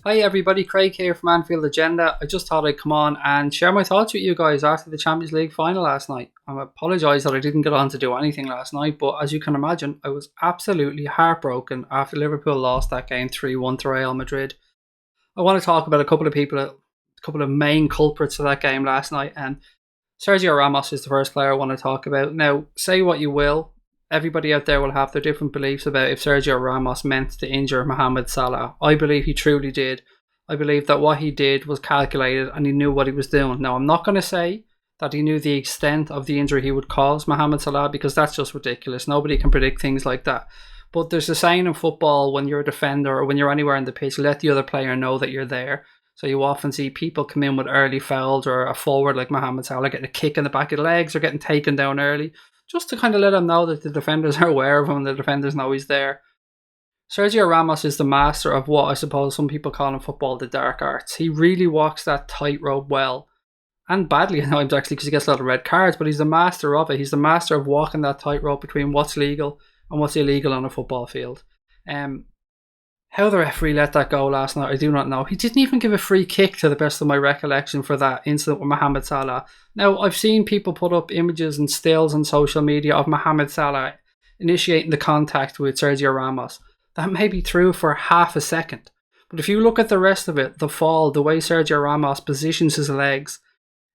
Hi everybody, Craig here from Anfield Agenda. I just thought I'd come on and share my thoughts with you guys after the Champions League final last night. I apologise that I didn't get on to do anything last night, but as you can imagine, I was absolutely heartbroken after Liverpool lost that game 3-1 to Real Madrid. I want to talk about a couple of main culprits of that game last night, and Sergio Ramos is the first player I want to talk about. Now, say what you will, everybody out there will have their different beliefs about if Sergio Ramos meant to injure Mohamed Salah. I believe he truly did. I believe that what he did was calculated and he knew what he was doing. Now, I'm not going to say that he knew the extent of the injury he would cause Mohamed Salah, because that's just ridiculous. Nobody can predict things like that. But there's a saying in football, when you're a defender or when you're anywhere in the pitch, let the other player know that you're there. So you often see people come in with early fouls, or a forward like Mohamed Salah getting a kick in the back of the legs or getting taken down early, just to kind of let them know that the defenders are aware of him and the defenders know he's there. Sergio Ramos is the master of what I suppose some people call in football the dark arts. He really walks that tightrope well, and badly at times actually, because he gets a lot of red cards, but he's the master of it. He's the master of walking that tightrope between what's legal and what's illegal on a football field. How the referee let that go last night, I do not know. He didn't even give a free kick, to the best of my recollection, for that incident with Mohamed Salah. Now, I've seen people put up images and stills on social media of Mohamed Salah initiating the contact with Sergio Ramos. That may be true for half a second. But if you look at the rest of it, the fall, the way Sergio Ramos positions his legs,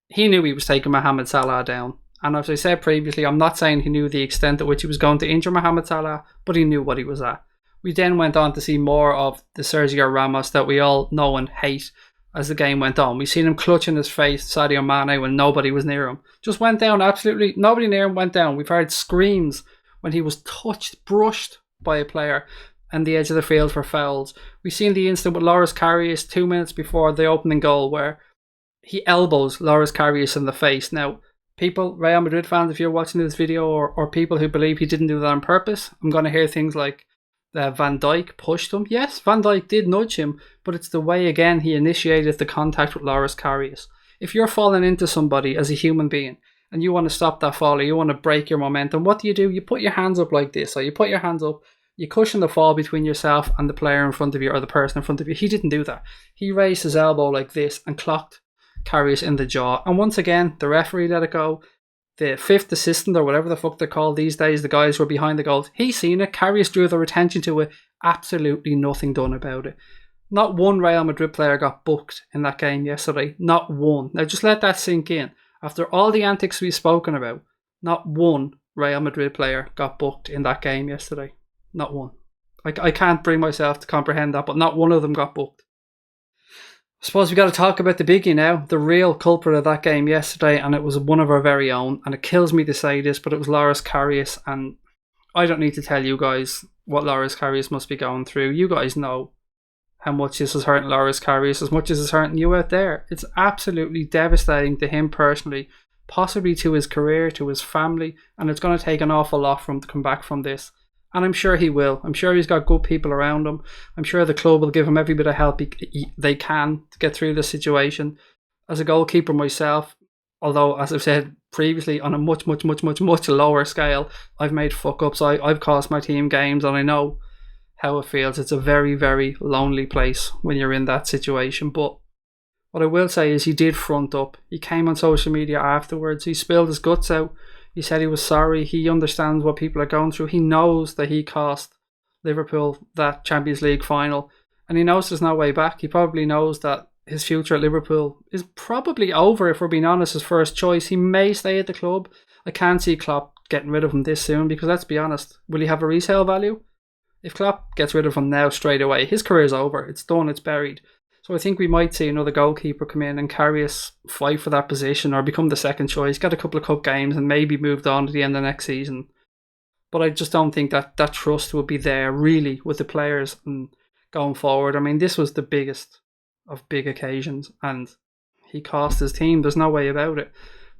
he knew he was taking Mohamed Salah down. And as I said previously, I'm not saying he knew the extent at which he was going to injure Mohamed Salah, but he knew what he was at. We then went on to see more of the Sergio Ramos that we all know and hate as the game went on. We've seen him clutching his face, Sadio Mane, when nobody was near him. Just went down, absolutely. Nobody near him went down. We've heard screams when he was touched, brushed by a player on the edge of the field for fouls. We've seen the incident with Loris Karius 2 minutes before the opening goal where he elbows Loris Karius in the face. Now, people, Real Madrid fans, if you're watching this video, or people who believe he didn't do that on purpose, I'm going to hear things like Van Dijk pushed him. Yes, Van Dijk did nudge him, but it's the way, again, he initiated the contact with Loris Karius. If you're falling into somebody as a human being and you want to stop that fall, or you want to break your momentum, what do? You put your hands up like this, or you put your hands up, you cushion the fall between yourself and the player in front of you, or the person in front of you. He didn't do that. He raised his elbow like this and clocked Karius in the jaw. And once again, the referee let it go. The fifth assistant, or whatever the fuck they're called these days, the guys who are behind the goals, he's seen it. Karius drew their attention to it. Absolutely nothing done about it. Not one Real Madrid player got booked in that game yesterday. Not one. Now just let that sink in. After all the antics we've spoken about, not one Real Madrid player got booked in that game yesterday. Not one. I can't bring myself to comprehend that, but not one of them got booked. I suppose we got to talk about the biggie now, the real culprit of that game yesterday, and it was one of our very own, and it kills me to say this, but it was Loris Karius, and I don't need to tell you guys what Loris Karius must be going through. You guys know how much this is hurting Loris Karius, as much as it's hurting you out there. It's absolutely devastating to him personally, possibly to his career, to his family, and it's going to take an awful lot for him to come back from this. And I'm sure he will. I'm sure he's got good people around him. I'm sure the club will give him every bit of help they can to get through this situation. As a goalkeeper myself, although, as I've said previously, on a much lower scale, I've made fuck-ups. I've cost my team games, and I know how it feels. It's a very, very lonely place when you're in that situation. But what I will say is he did front up. He came on social media afterwards. He spilled his guts out. He said he was sorry. He understands what people are going through. He knows that he cost Liverpool that Champions League final, and he knows there's no way back. He probably knows that his future at Liverpool is probably over, if we're being honest, his first choice. He may stay at the club. I can't see Klopp getting rid of him this soon, because let's be honest, will he have a resale value? If Klopp gets rid of him now straight away, his career's over. It's done, it's buried. So I think we might see another goalkeeper come in and Karius fight for that position, or become the second choice, get a couple of cup games and maybe moved on to the end of next season. But I just don't think that trust will be there really with the players and going forward. I mean, this was the biggest of big occasions and he cost his team. There's no way about it.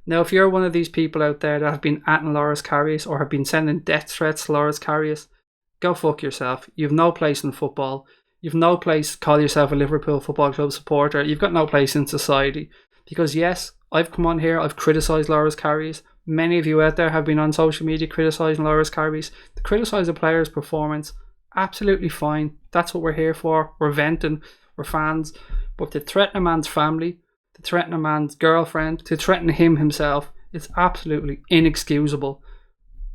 Now, if you're one of these people out there that have been atting Loris Karius or have been sending death threats to Loris Karius, go fuck yourself. You've no place in football. You've no place to call yourself a Liverpool Football Club supporter. You've got no place in society. Because yes, I've come on here, I've criticised Loris Karius. Many of you out there have been on social media criticising Loris Karius. To criticise a player's performance, absolutely fine. That's what we're here for. We're venting. we're fans, but to threaten a man's family, to threaten a man's girlfriend, to threaten him himself, it's absolutely inexcusable.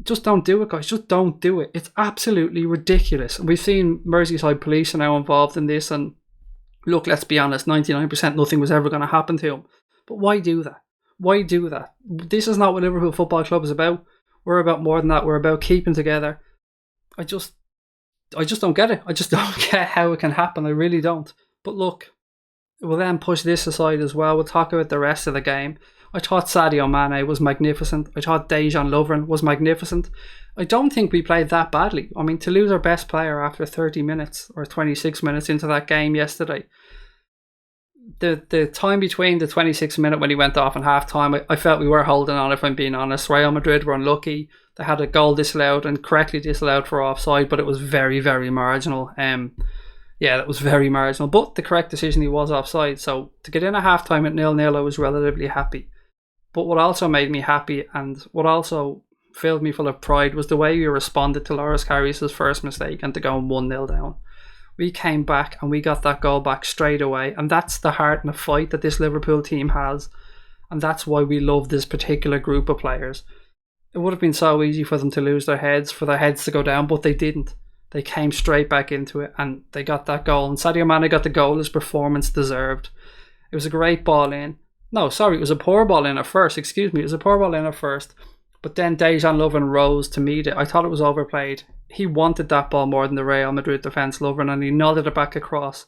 Just don't do it, guys. Just don't do it. It's absolutely ridiculous. We've seen Merseyside police are now involved in this, and look, let's be honest, 99% nothing was ever going to happen to him. But why do that? Why do that? This is not what Liverpool Football Club is about. We're about more than that. We're about keeping together. I just don't get it. I just don't get how it can happen. I really don't. But look, we'll then push this aside as well. We'll talk about the rest of the game. I thought Sadio Mane was magnificent. I thought Dejan Lovren was magnificent. I don't think we played that badly. I mean, to lose our best player after 30 minutes or 26 minutes into that game yesterday, the time between the 26th minute when he went off and half time, I felt we were holding on, if I'm being honest. Real Madrid were unlucky. They had a goal disallowed and correctly disallowed for offside, but it was very, very marginal. Yeah, that was very marginal. But the correct decision, he was offside. So to get in at half time at 0-0, I was relatively happy. But what also made me happy and what also filled me full of pride was the way we responded to Karius' first mistake and to going 1-0 down. We came back and we got that goal back straight away, and that's the heart and the fight that this Liverpool team has, and that's why we love this particular group of players. It would have been so easy for them to lose their heads, for their heads to go down, but they didn't. They came straight back into it and they got that goal, and Sadio Mane got the goal his performance deserved. It was a great ball in. No, sorry, it was a poor ball in at first, It was a poor ball in at first, but then Dejan Lovren rose to meet it. I thought it was overplayed. He wanted that ball more than the Real Madrid defence, Lovren, and he nodded it back across.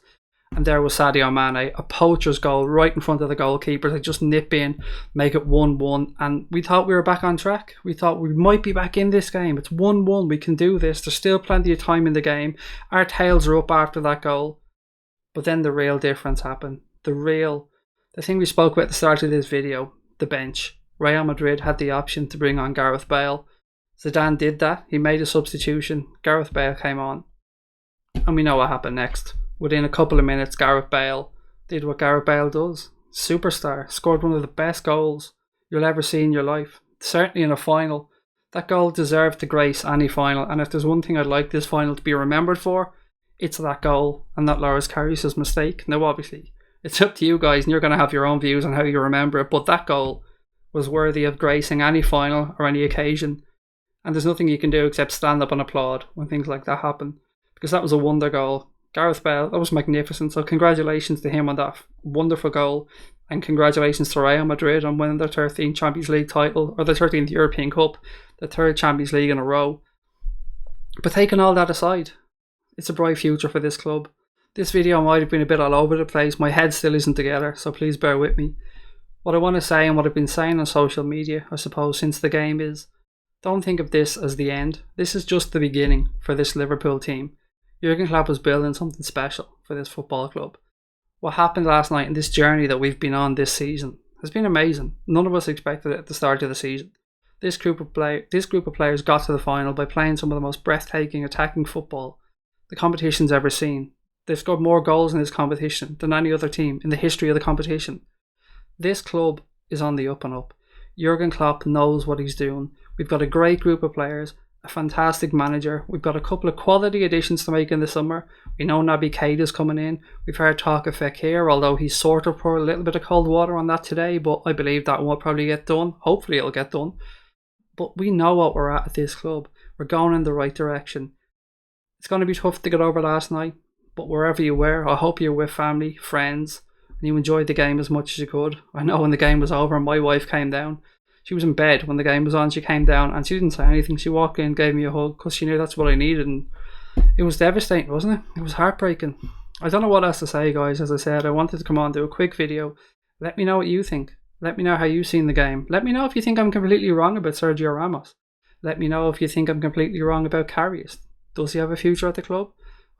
And there was Sadio Mane, a poacher's goal right in front of the goalkeeper. They just nip in, make it 1-1. And we thought we were back on track. We thought we might be back in this game. It's 1-1. We can do this. There's still plenty of time in the game. Our tails are up after that goal. But then the real difference happened. The thing we spoke about at the start of this video, the bench. Real Madrid had the option to bring on Gareth Bale. Zidane did that. He made a substitution. Gareth Bale came on. And we know what happened next. Within a couple of minutes, Gareth Bale did what Gareth Bale does. Superstar. Scored one of the best goals you'll ever see in your life. Certainly in a final. That goal deserved to grace any final. And if there's one thing I'd like this final to be remembered for, it's that goal and not Karius' mistake. Now obviously, it's up to you guys and you're going to have your own views on how you remember it. But that goal was worthy of gracing any final or any occasion. And there's nothing you can do except stand up and applaud when things like that happen. Because that was a wonder goal. Gareth Bale, that was magnificent. So congratulations to him on that wonderful goal. And congratulations to Real Madrid on winning their 13th Champions League title. Or their 13th European Cup. The 3rd Champions League in a row. But taking all that aside, it's a bright future for this club. This video might have been a bit all over the place. My head still isn't together. So please bear with me. What I want to say and what I've been saying on social media, I suppose, since the game is, don't think of this as the end. This is just the beginning for this Liverpool team. Jurgen Klopp is building something special for this football club. What happened last night and this journey that we've been on this season has been amazing. None of us expected it at the start of the season. This group of players got to the final by playing some of the most breathtaking attacking football the competition's ever seen. They've scored more goals in this competition than any other team in the history of the competition. This club is on the up and up. Jurgen Klopp knows what he's doing. We've got a great group of players, a fantastic manager. We've got a couple of quality additions to make in the summer. We know Naby Keita's coming in. We've heard talk of Fekir, although he's sort of poured a little bit of cold water on that today, but I believe that will probably get done. Hopefully it'll get done. But we know what we're at this club. We're going in the right direction. It's going to be tough to get over last night, but wherever you were, I hope you're with family, friends, and you enjoyed the game as much as you could. I know when the game was over, my wife came down. She was in bed when the game was on. She came down and she didn't say anything. She walked in, gave me a hug because she knew that's what I needed, and it was devastating, wasn't it? It was heartbreaking. I don't know what else to say, guys. As I said, I wanted to come on, do a quick video. Let me know what you think. Let me know how you've seen the game. Let me know if you think I'm completely wrong about Sergio Ramos. Let me know if you think I'm completely wrong about Karius. Does he have a future at the club?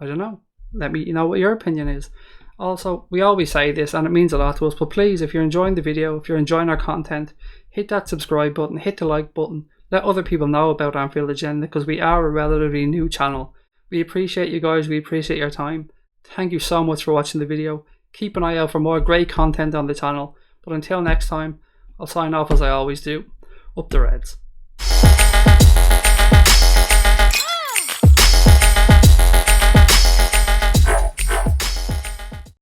I don't know. Let me know what your opinion is. Also, we always say this and it means a lot to us, but please, if you're enjoying the video, if you're enjoying our content, hit that subscribe button, hit the like button, let other people know about Anfield Agenda because we are a relatively new channel. We appreciate you guys, we appreciate your time. Thank you so much for watching the video. Keep an eye out for more great content on the channel, but until next time, I'll sign off as I always do. Up the Reds.